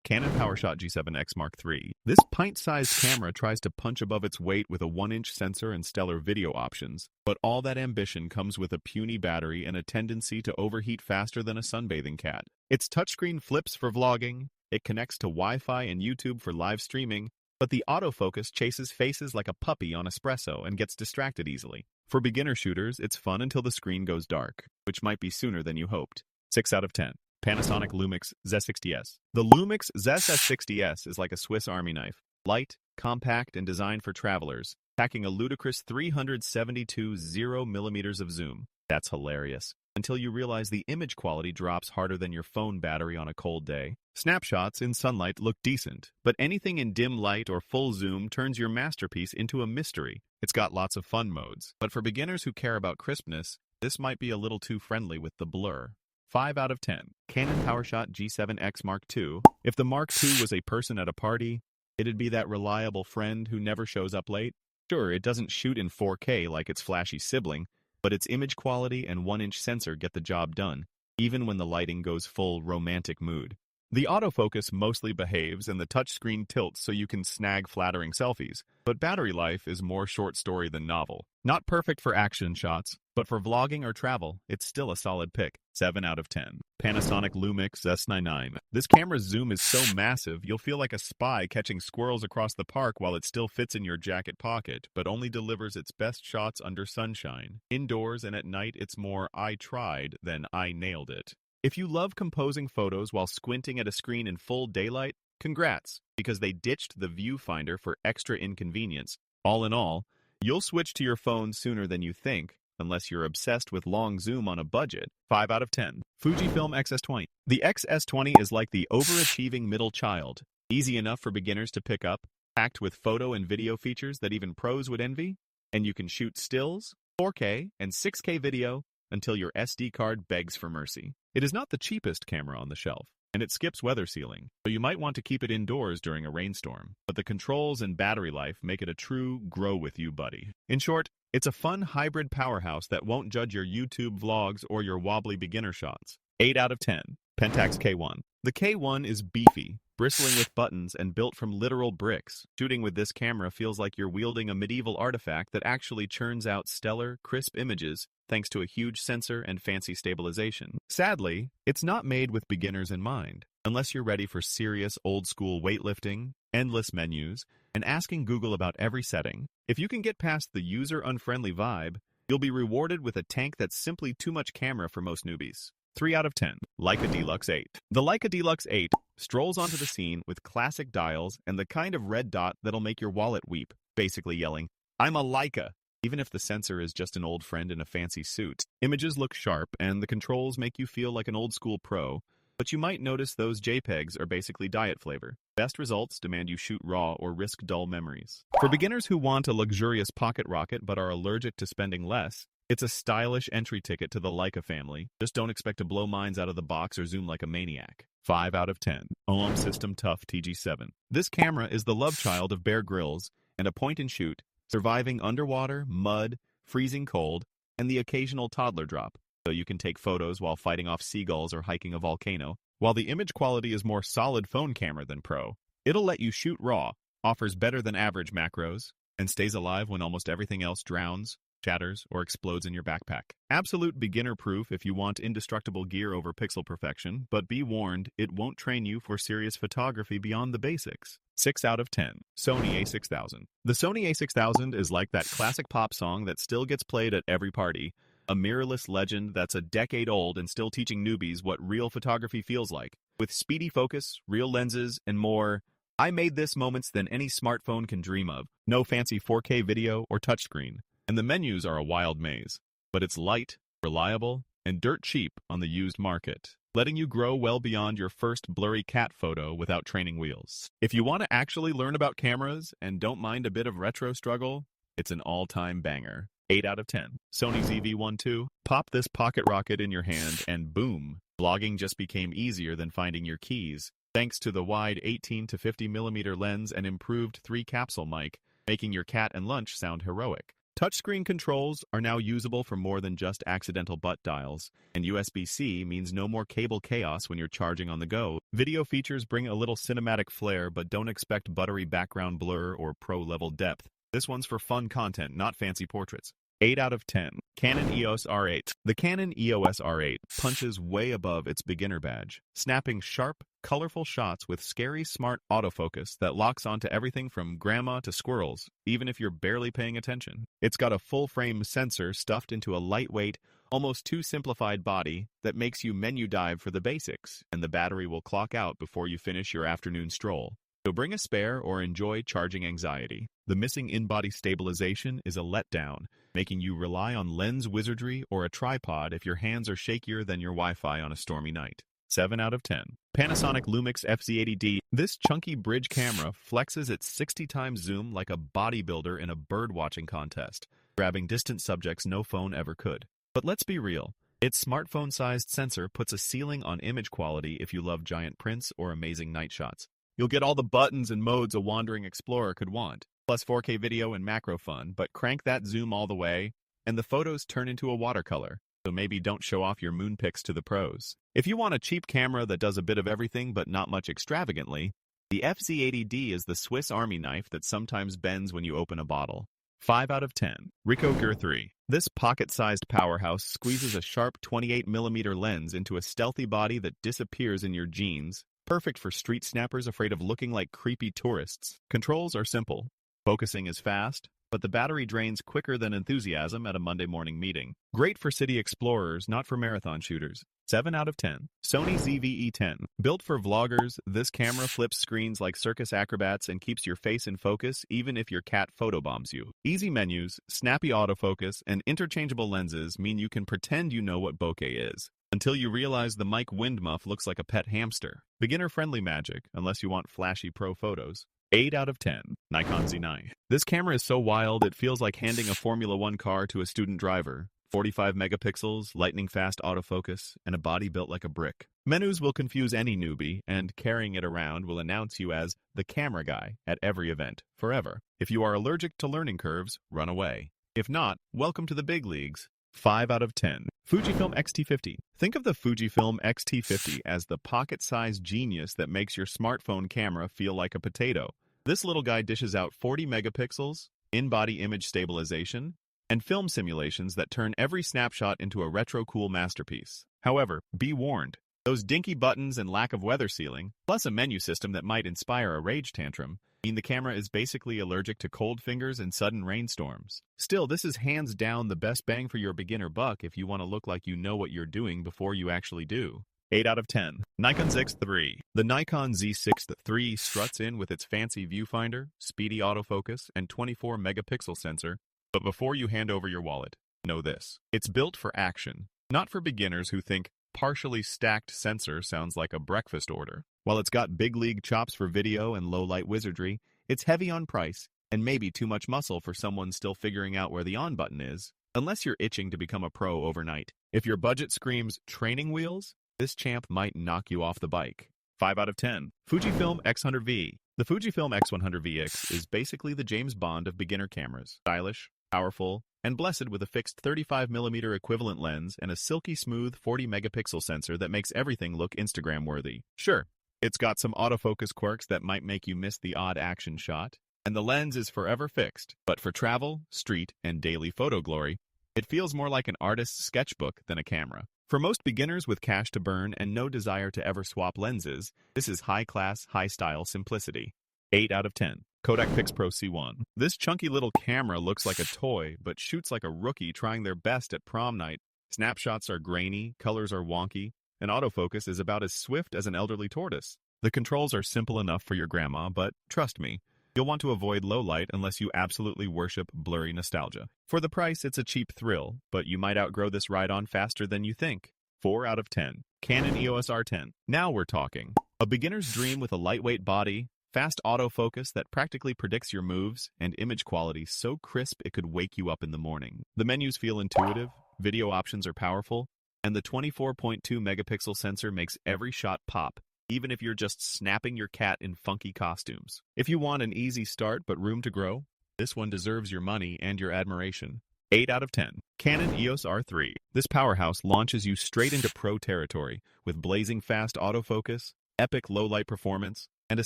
Canon PowerShot G7X Mark III. This pint-sized camera tries to punch above its weight with a 1-inch sensor and stellar video options, but all that ambition comes with a puny battery and a tendency to overheat faster than a sunbathing cat. Its touchscreen flips for vlogging, it connects to Wi-Fi and YouTube for live streaming, but the autofocus chases faces like a puppy on espresso and gets distracted easily. For beginner shooters, it's fun until the screen goes dark, which might be sooner than you hoped. 6 out of 10. Panasonic Lumix ZS60S. The Lumix ZS60S is like a Swiss Army knife. Light, compact, and designed for travelers, packing a ludicrous 372 0mm of zoom. That's hilarious. Until you realize the image quality drops harder than your phone battery on a cold day. Snapshots in sunlight look decent, but anything in dim light or full zoom turns your masterpiece into a mystery. It's got lots of fun modes, but for beginners who care about crispness, this might be a little too friendly with the blur. 5 out of 10. Canon PowerShot G7X Mark II. If the Mark II was a person at a party, it'd be that reliable friend who never shows up late. Sure, it doesn't shoot in 4K like its flashy sibling, but its image quality and 1-inch sensor get the job done, even when the lighting goes full romantic mood. The autofocus mostly behaves and the touchscreen tilts so you can snag flattering selfies, but battery life is more short story than novel. Not perfect for action shots, but for vlogging or travel, it's still a solid pick. 7 out of 10. Panasonic Lumix ZS60S. This camera's zoom is so massive, you'll feel like a spy catching squirrels across the park while it still fits in your jacket pocket, but only delivers its best shots under sunshine. Indoors and at night, it's more "I tried" than "I nailed it." If you love composing photos while squinting at a screen in full daylight, congrats, because they ditched the viewfinder for extra inconvenience. All in all, you'll switch to your phone sooner than you think, unless you're obsessed with long zoom on a budget. 5 out of 10. Fujifilm X-S20. The X-S20 is like the overachieving middle child. Easy enough for beginners to pick up, packed with photo and video features that even pros would envy, and you can shoot stills, 4K, and 6K video until your SD card begs for mercy. It is not the cheapest camera on the shelf, and it skips weather sealing, so you might want to keep it indoors during a rainstorm. But the controls and battery life make it a true grow-with-you buddy. In short, it's a fun hybrid powerhouse that won't judge your YouTube vlogs or your wobbly beginner shots. 8 out of 10. Pentax K1. The K1 is beefy, bristling with buttons and built from literal bricks. Shooting with this camera feels like you're wielding a medieval artifact that actually churns out stellar, crisp images thanks to a huge sensor and fancy stabilization. Sadly, it's not made with beginners in mind, unless you're ready for serious old-school weightlifting, endless menus, and asking Google about every setting. If you can get past the user-unfriendly vibe, you'll be rewarded with a tank that's simply too much camera for most newbies. 3 out of 10. Leica Deluxe 8. The Leica Deluxe 8 strolls onto the scene with classic dials and the kind of red dot that'll make your wallet weep, basically yelling, "I'm a Leica!" Even if the sensor is just an old friend in a fancy suit. Images look sharp, and the controls make you feel like an old-school pro, but you might notice those JPEGs are basically diet flavor. Best results demand you shoot raw or risk dull memories. For beginners who want a luxurious pocket rocket but are allergic to spending less, it's a stylish entry ticket to the Leica family. Just don't expect to blow minds out of the box or zoom like a maniac. 5 out of 10. OM System Tough TG7. This camera is the love child of Bear Grylls and a point-and-shoot, surviving underwater, mud, freezing cold, and the occasional toddler drop, so you can take photos while fighting off seagulls or hiking a volcano. While the image quality is more solid phone camera than pro, it'll let you shoot raw, offers better than average macros, and stays alive when almost everything else drowns, shatters, or explodes in your backpack. Absolute beginner proof if you want indestructible gear over pixel perfection, but be warned, it won't train you for serious photography beyond the basics. 6 out of 10. Sony a6000. The Sony a6000 is like that classic pop song that still gets played at every party, a mirrorless legend that's a decade old and still teaching newbies what real photography feels like. With speedy focus, real lenses, and more "I made this" moments than any smartphone can dream of. No fancy 4K video or touchscreen. And the menus are a wild maze. But it's light, reliable, and dirt cheap on the used market, letting you grow well beyond your first blurry cat photo without training wheels. If you want to actually learn about cameras and don't mind a bit of retro struggle, it's an all-time banger. 8 out of 10. Sony ZV-1 II. Pop this pocket rocket in your hand and boom, vlogging just became easier than finding your keys, thanks to the wide 18 to 50mm lens and improved 3-capsule mic, making your cat and lunch sound heroic. Touchscreen controls are now usable for more than just accidental butt dials, and USB-C means no more cable chaos when you're charging on the go. Video features bring a little cinematic flair, but don't expect buttery background blur or pro-level depth. This one's for fun content, not fancy portraits. 8 out of 10. Canon EOS R8. The Canon EOS R8 punches way above its beginner badge, snapping sharp, colorful shots with scary smart autofocus that locks onto everything from grandma to squirrels, even if you're barely paying attention. It's got a full-frame sensor stuffed into a lightweight, almost too simplified body that makes you menu dive for the basics, and the battery will clock out before you finish your afternoon stroll. So bring a spare or enjoy charging anxiety. The missing in-body stabilization is a letdown, making you rely on lens wizardry or a tripod if your hands are shakier than your Wi-Fi on a stormy night. 7 out of 10. Panasonic Lumix ZS60S. This chunky bridge camera flexes its 60 times zoom like a bodybuilder in a bird-watching contest, grabbing distant subjects no phone ever could. But let's be real. Its smartphone-sized sensor puts a ceiling on image quality if you love giant prints or amazing night shots. You'll get all the buttons and modes a wandering explorer could want, plus 4K video and macro fun, but crank that zoom all the way, and the photos turn into a watercolor. So maybe don't show off your moon pics to the pros. If you want a cheap camera that does a bit of everything but not much extravagantly, the ZS60S is the Swiss Army knife that sometimes bends when you open a bottle. 5 out of 10. Ricoh Gear 3. This pocket-sized powerhouse squeezes a sharp 28mm lens into a stealthy body that disappears in your jeans, perfect for street snappers afraid of looking like creepy tourists. Controls are simple. Focusing is fast, but the battery drains quicker than enthusiasm at a Monday morning meeting. Great for city explorers, not for marathon shooters. 7 out of 10. Sony ZV-E10. Built for vloggers, this camera flips screens like circus acrobats and keeps your face in focus even if your cat photobombs you. Easy menus, snappy autofocus, and interchangeable lenses mean you can pretend you know what bokeh is, until you realize the mic wind muff looks like a pet hamster. Beginner-friendly magic, unless you want flashy pro photos. 8 out of 10. Nikon Z9. This camera is so wild it feels like handing a Formula One car to a student driver. 45 megapixels, lightning-fast autofocus, and a body built like a brick. Menus will confuse any newbie, and carrying it around will announce you as the camera guy at every event, forever. If you are allergic to learning curves, run away. If not, welcome to the big leagues. 5 out of 10. Fujifilm X-T50. Think of the Fujifilm X-T50 as the pocket-sized genius that makes your smartphone camera feel like a potato. This little guy dishes out 40 megapixels, in-body image stabilization, and film simulations that turn every snapshot into a retro-cool masterpiece. However, be warned. Those dinky buttons and lack of weather sealing, plus a menu system that might inspire a rage tantrum, mean the camera is basically allergic to cold fingers and sudden rainstorms. Still, this is hands down the best bang for your beginner buck if you want to look like you know what you're doing before you actually do. 8 out of 10. Nikon Z6 The Nikon Z6 III struts in with its fancy viewfinder, speedy autofocus, and 24 megapixel sensor. But before you hand over your wallet, know this. It's built for action, not for beginners who think partially stacked sensor sounds like a breakfast order. While it's got big league chops for video and low-light wizardry, it's heavy on price and maybe too much muscle for someone still figuring out where the on button is, unless you're itching to become a pro overnight. If your budget screams training wheels, this champ might knock you off the bike. 5 out of 10. Fujifilm X100V. The Fujifilm X100VX is basically the James Bond of beginner cameras. Stylish, powerful, and blessed with a fixed 35mm equivalent lens and a silky smooth 40 megapixel sensor that makes everything look Instagram worthy. Sure, it's got some autofocus quirks that might make you miss the odd action shot, and the lens is forever fixed, but for travel, street, and daily photo glory, it feels more like an artist's sketchbook than a camera. For most beginners with cash to burn and no desire to ever swap lenses, this is high-class, high-style simplicity. 8 out of 10. Kodak Pixpro C1. This chunky little camera looks like a toy, but shoots like a rookie trying their best at prom night. Snapshots are grainy, colors are wonky, and autofocus is about as swift as an elderly tortoise. The controls are simple enough for your grandma, but trust me, you'll want to avoid low light unless you absolutely worship blurry nostalgia. For the price, it's a cheap thrill, but you might outgrow this ride-on faster than you think. 4 out of 10. Canon EOS R10. Now we're talking. A beginner's dream with a lightweight body, fast autofocus that practically predicts your moves, and image quality so crisp it could wake you up in the morning. The menus feel intuitive, video options are powerful, and the 24.2 megapixel sensor makes every shot pop, even if you're just snapping your cat in funky costumes. If you want an easy start but room to grow, This one deserves your money and your admiration. 8 out of 10. Canon EOS R3. This powerhouse launches you straight into pro territory with blazing fast autofocus, epic low-light performance, and a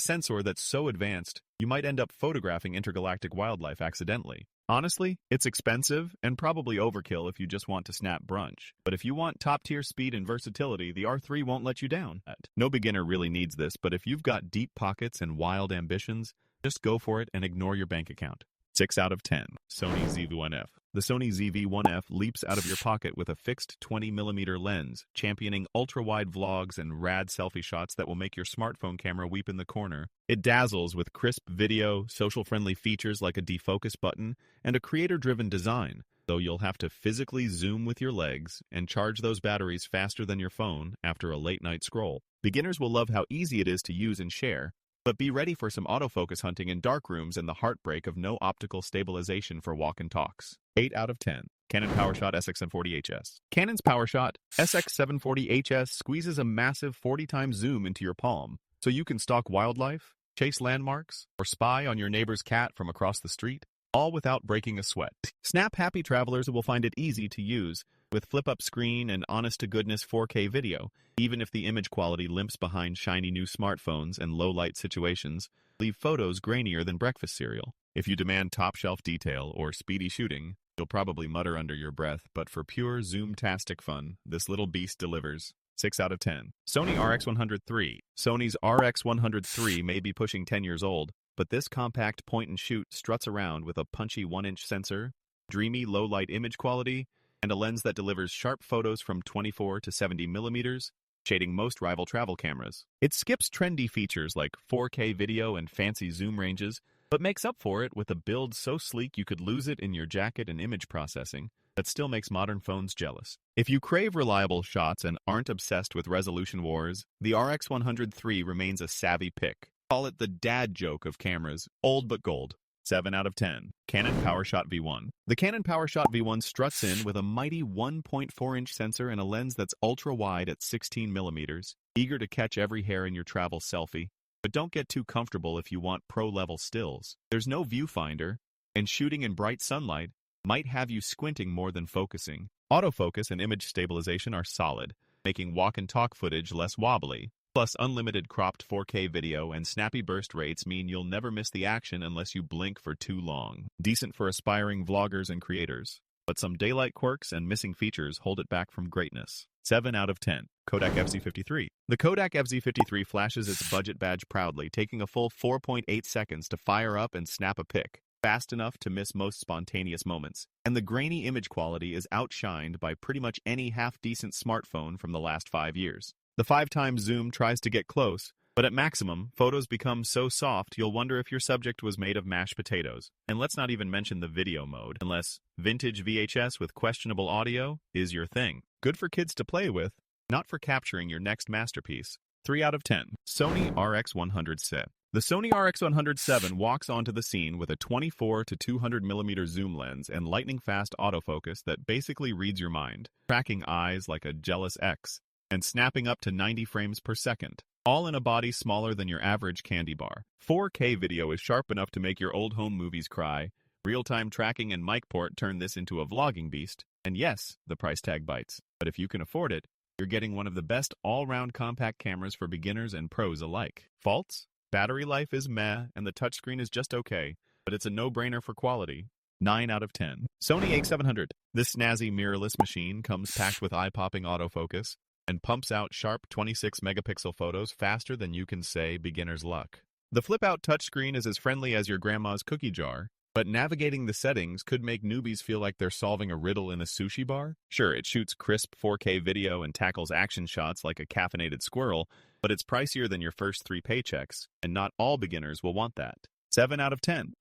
sensor that's so advanced you might end up photographing intergalactic wildlife accidentally. Honestly, it's expensive and probably overkill if you just want to snap brunch. But if you want top-tier speed and versatility, the R3 won't let you down. No beginner really needs this, but if you've got deep pockets and wild ambitions, just go for it and ignore your bank account. 6 out of 10. Sony ZV-1F. The Sony ZV-1F leaps out of your pocket with a fixed 20mm lens, championing ultra-wide vlogs and rad selfie shots that will make your smartphone camera weep in the corner. It dazzles with crisp video, social-friendly features like a defocus button, and a creator-driven design, though you'll have to physically zoom with your legs and charge those batteries faster than your phone after a late-night scroll. Beginners will love how easy it is to use and share, but be ready for some autofocus hunting in dark rooms and the heartbreak of no optical stabilization for walk and talks. 8 out of 10. Canon PowerShot SX740HS. Canon's PowerShot SX740HS squeezes a massive 40x zoom into your palm, so you can stalk wildlife, chase landmarks, or spy on your neighbor's cat from across the street, all without breaking a sweat. Snap-happy travelers will find it easy to use, with flip-up screen and honest-to-goodness 4K video, even if the image quality limps behind shiny new smartphones and low-light situations, leave photos grainier than breakfast cereal. If you demand top-shelf detail or speedy shooting, you'll probably mutter under your breath, but for pure zoom-tastic fun, this little beast delivers. 6 out of 10. Sony RX100 III. Sony's RX100 III may be pushing 10 years old, but this compact point-and-shoot struts around with a punchy 1-inch sensor, dreamy low-light image quality, and a lens that delivers sharp photos from 24 to 70 millimeters, shading most rival travel cameras. It skips trendy features like 4K video and fancy zoom ranges, but makes up for it with a build so sleek you could lose it in your jacket and image processing that still makes modern phones jealous. If you crave reliable shots and aren't obsessed with resolution wars, the RX100 III remains a savvy pick. Call it the dad joke of cameras, old but gold. 7 out of 10. Canon PowerShot V1. The Canon PowerShot V1 struts in with a mighty 1.4-inch sensor and a lens that's ultra-wide at 16 millimeters, eager to catch every hair in your travel selfie. But don't get too comfortable if you want pro-level stills. There's no viewfinder, and shooting in bright sunlight might have you squinting more than focusing. Autofocus and image stabilization are solid, making walk-and-talk footage less wobbly. Plus, unlimited cropped 4K video and snappy burst rates mean you'll never miss the action unless you blink for too long. Decent for aspiring vloggers and creators, but some daylight quirks and missing features hold it back from greatness. 7 out of 10. Kodak FZ53. The Kodak FZ53 flashes its budget badge proudly, taking a full 4.8 seconds to fire up and snap a pic, fast enough to miss most spontaneous moments. And the grainy image quality is outshined by pretty much any half-decent smartphone from the last 5 years. The 5x zoom tries to get close, but at maximum, photos become so soft you'll wonder if your subject was made of mashed potatoes. And let's not even mention the video mode, unless vintage VHS with questionable audio is your thing. Good for kids to play with, not for capturing your next masterpiece. 3 out of 10. Sony RX100 The Sony RX100 walks onto the scene with a 24 to 200mm zoom lens and lightning-fast autofocus that basically reads your mind, tracking eyes like a jealous ex, and snapping up to 90 frames per second, all in a body smaller than your average candy bar. 4K video is sharp enough to make your old home movies cry. Real-time tracking and mic port turn this into a vlogging beast. And yes, the price tag bites. But if you can afford it, you're getting one of the best all-round compact cameras for beginners and pros alike. Faults? Battery life is meh, and the touchscreen is just okay, but it's a no-brainer for quality. 9 out of 10. Sony a700. This snazzy mirrorless machine comes packed with eye-popping autofocus, and pumps out sharp 26-megapixel photos faster than you can say beginner's luck. The flip-out touchscreen is as friendly as your grandma's cookie jar, but navigating the settings could make newbies feel like they're solving a riddle in a sushi bar. Sure, it shoots crisp 4K video and tackles action shots like a caffeinated squirrel, but it's pricier than your first 3 paychecks, and not all beginners will want that. 7 out of 10.